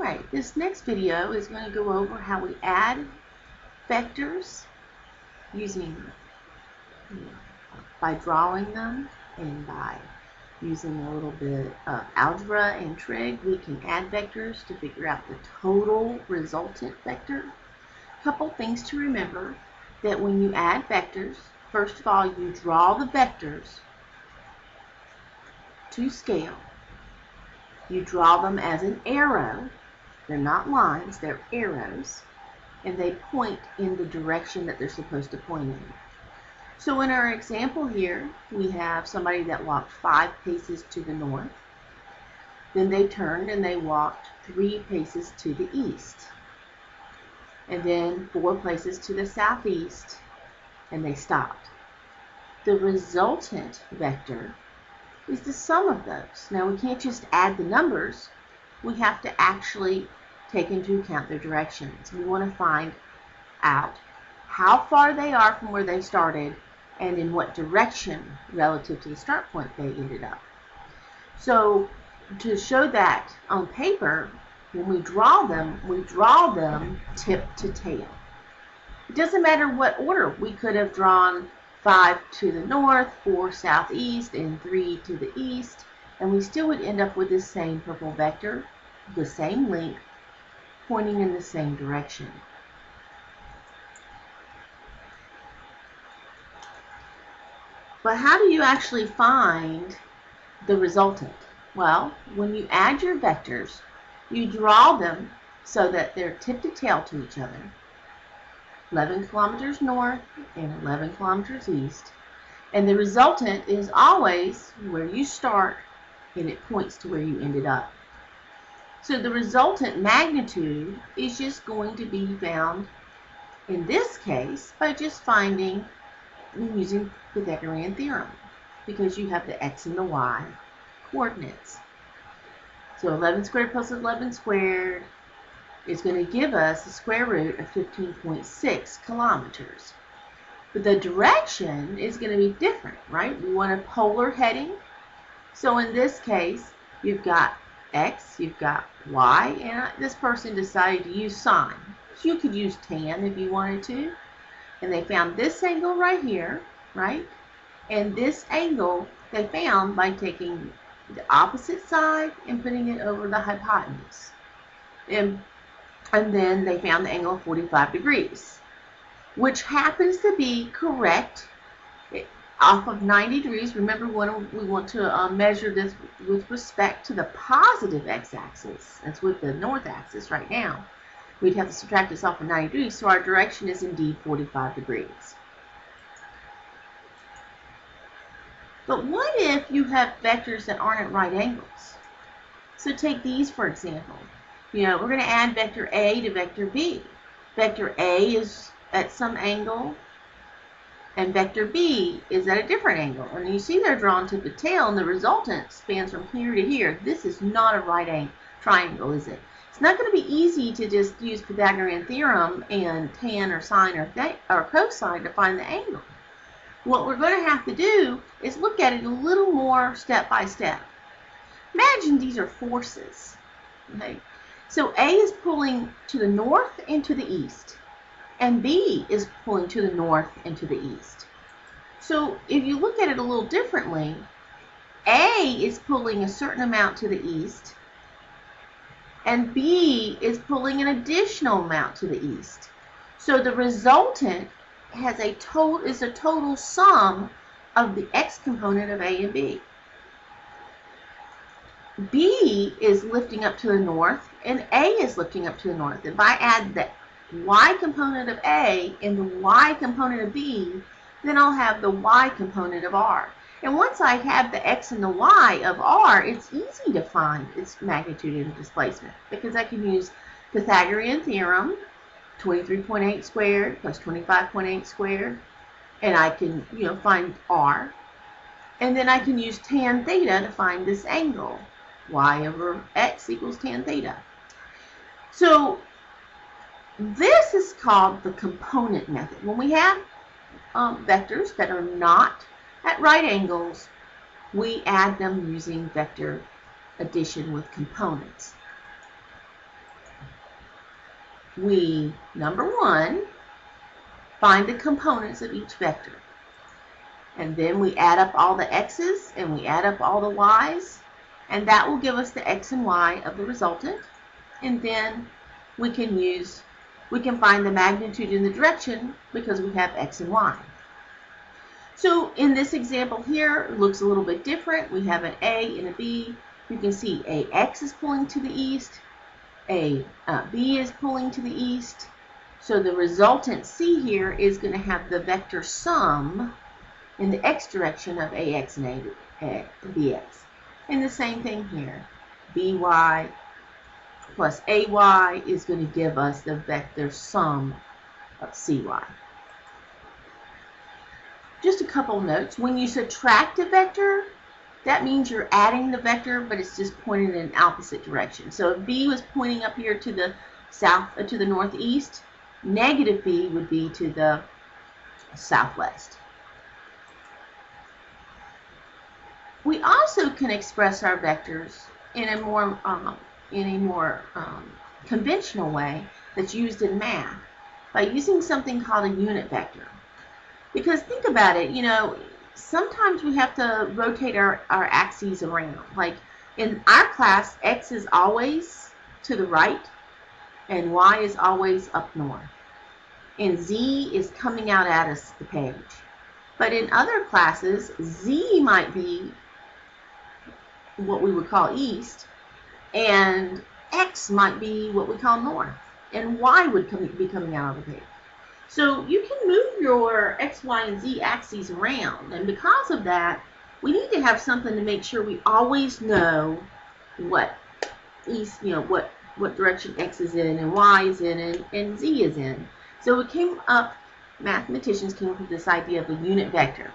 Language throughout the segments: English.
Alright, this next video is going to go over how we add vectors using, by drawing them and by using a little bit of algebra and trig. We can add vectors to figure out the total resultant vector. A couple things to remember, that when you add vectors, first of all, you draw the vectors to scale. You draw them as an arrow. They're not lines, they're arrows, and they point in the direction that they're supposed to point in. So in our example here, we have somebody that walked 5 paces to the north. Then they turned and they walked 3 paces to the east. And then 4 paces to the southeast, and they stopped. The resultant vector is the sum of those. Now we can't just add the numbers. We have to actually take into account their directions. We want to find out how far they are from where they started and in what direction relative to the start point they ended up. So to show that on paper, when we draw them tip to tail. It doesn't matter what order. We could have drawn 5 to the north, 4 southeast, and 3 to the east, and we still would end up with the same purple vector, the same length, pointing in the same direction. But how do you actually find the resultant? Well, when you add your vectors, you draw them so that they're tip to tail to each other. 11 kilometers north and 11 kilometers east. And the resultant is always where you start and it points to where you ended up. So the resultant magnitude is just going to be found, in this case, by just finding using Pythagorean theorem, because you have the x and the y coordinates. So 11 squared plus 11 squared is going to give us the square root of 15.6 kilometers. But the direction is going to be different, right? We want a polar heading. So in this case, you've got x, you've got y, and this person decided to use sine. So you could use tan if you wanted to. And they found this angle right here, right? And this angle they found by taking the opposite side and putting it over the hypotenuse. And then they found the angle of 45 degrees, which happens to be correct off of 90 degrees. Remember, when we want to measure this with respect to the positive x-axis. That's with the north axis right now. We'd have to subtract this off of 90 degrees, so our direction is indeed 45 degrees. But what if you have vectors that aren't at right angles? So take these, for example. We're going to add vector A to vector B. Vector A is at some angle, and vector B is at a different angle. And you see they're drawn to the tail, and the resultant spans from here to here. This is not a right triangle, is it? It's not going to be easy to just use Pythagorean theorem and tan or sine or cosine to find the angle. What we're going to have to do is look at it a little more step by step. Imagine these are forces. Okay? So A is pulling to the north and to the east, and B is pulling to the north and to the east. So if you look at it a little differently, A is pulling a certain amount to the east, and B is pulling an additional amount to the east. So the resultant is a total sum of the x component of A and B. B is lifting up to the north, and A is lifting up to the north. If I add the y component of A and the y component of B, then I'll have the y component of R. And once I have the x and the y of R, it's easy to find its magnitude and displacement, because I can use Pythagorean theorem, 23.8 squared plus 25.8 squared, and I can find R. And then I can use tan theta to find this angle. Y over x equals tan theta. So this is called the component method. When we have vectors that are not at right angles, we add them using vector addition with components. we, number one, find the components of each vector. And then we add up all the x's and we add up all the y's. And that will give us the x and y of the resultant. And then we can find the magnitude and the direction because we have x and y. So in this example here, it looks a little bit different. We have an A and a B. You can see AX is pulling to the east, B is pulling to the east. So the resultant C here is going to have the vector sum in the x direction of AX and BX. And the same thing here. BY plus AY is going to give us the vector sum of CY. Just a couple notes. When you subtract a vector, that means you're adding the vector, but it's just pointing in an opposite direction. So if B was pointing up here to the south, to the northeast, negative B would be to the southwest. We also can express our vectors in a more conventional way that's used in math by using something called a unit vector. Because think about it, you know, sometimes we have to rotate our axes around. Like in our class, X is always to the right and Y is always up north. And Z is coming out at us the page. But in other classes, Z might be what we would call east, and X might be what we call north, and Y would be coming out of the page. So you can move your X, Y, and Z axes around, and because of that, we need to have something to make sure we always know what east, you know, what direction X is in, and Y is in, and Z is in. So mathematicians came up with this idea of a unit vector.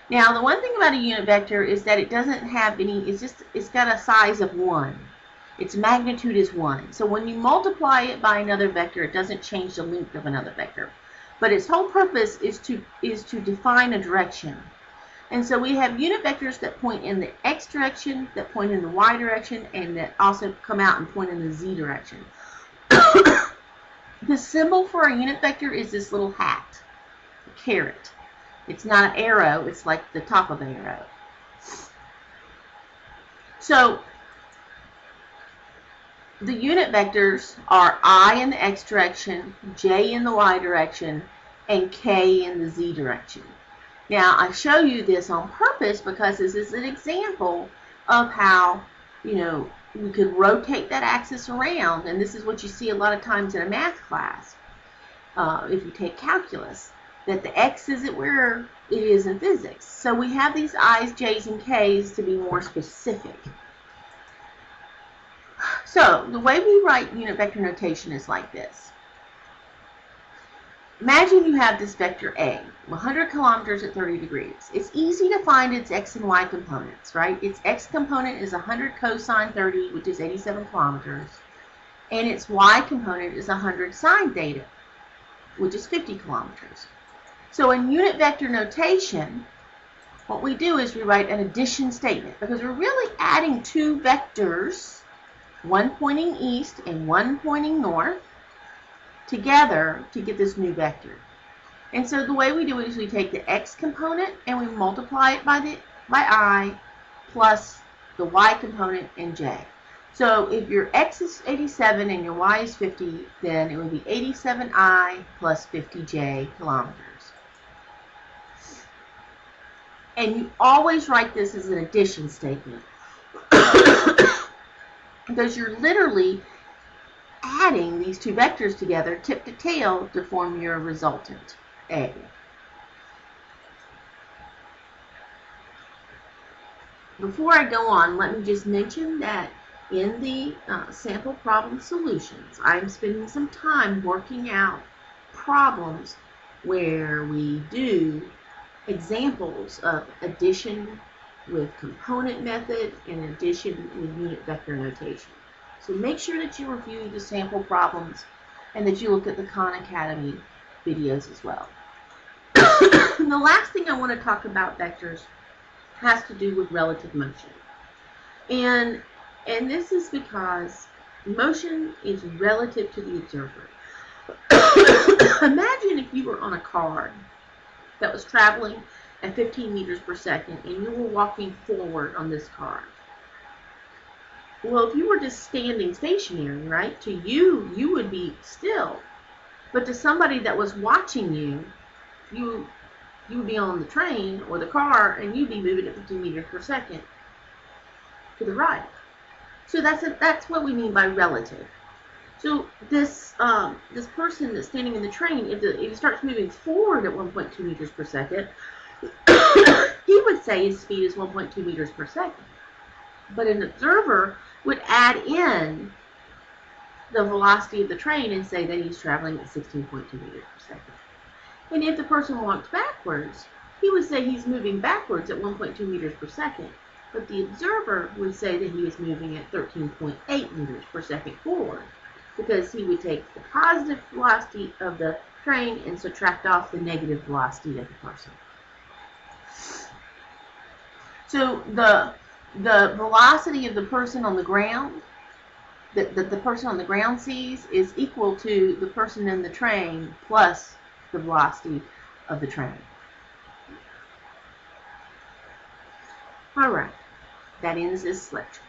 Now, the one thing about a unit vector is that it doesn't have any, it's got a size of 1. Its magnitude is 1. So when you multiply it by another vector, it doesn't change the length of another vector. But its whole purpose is to define a direction. And so we have unit vectors that point in the x direction, that point in the y direction, and that also come out and point in the z direction. The symbol for a unit vector is this little hat, a caret. It's not an arrow, it's like the top of an arrow. So the unit vectors are I in the x direction, j in the y direction, and k in the z direction. Now, I show you this on purpose because this is an example of how, you know, we could rotate that axis around, and this is what you see a lot of times in a math class, if you take calculus, that the x isn't where it is in physics. So we have these i's, j's, and k's to be more specific. So the way we write unit vector notation is like this. Imagine you have this vector A, 100 kilometers at 30 degrees. It's easy to find its x and y components, right? Its x component is 100 cosine 30, which is 87 kilometers. And its y component is 100 sine theta, which is 50 kilometers. So in unit vector notation, what we do is we write an addition statement because we're really adding two vectors, one pointing east and one pointing north, together to get this new vector. And so the way we do it is we take the x component and we multiply it by I plus the y component and j. So if your x is 87 and your y is 50, then it would be 87i plus 50j kilometers. And you always write this as an addition statement because you're literally adding these two vectors together tip to tail to form your resultant, A. Before I go on, let me just mention that in the sample problem solutions, I'm spending some time working out problems where we do examples of addition with component method and addition with unit vector notation. So make sure that you review the sample problems and that you look at the Khan Academy videos as well. The last thing I want to talk about vectors has to do with relative motion. And this is because motion is relative to the observer. Imagine if you were on a car that was traveling at 15 meters per second and you were walking forward on this car. Well, if you were just standing stationary, right, to you, you would be still. But to somebody that was watching you, you would be on the train or the car and you'd be moving at 15 meters per second to the right. So that's what we mean by relative. So this person that's standing in the train, if it starts moving forward at 1.2 meters per second, he would say his speed is 1.2 meters per second. But an observer would add in the velocity of the train and say that he's traveling at 16.2 meters per second. And if the person walked backwards, he would say he's moving backwards at 1.2 meters per second. But the observer would say that he is moving at 13.8 meters per second forward, because he would take the positive velocity of the train and subtract off the negative velocity of the person. So the velocity of the person on the ground that the person on the ground sees is equal to the person in the train plus the velocity of the train. All right, that ends this lecture.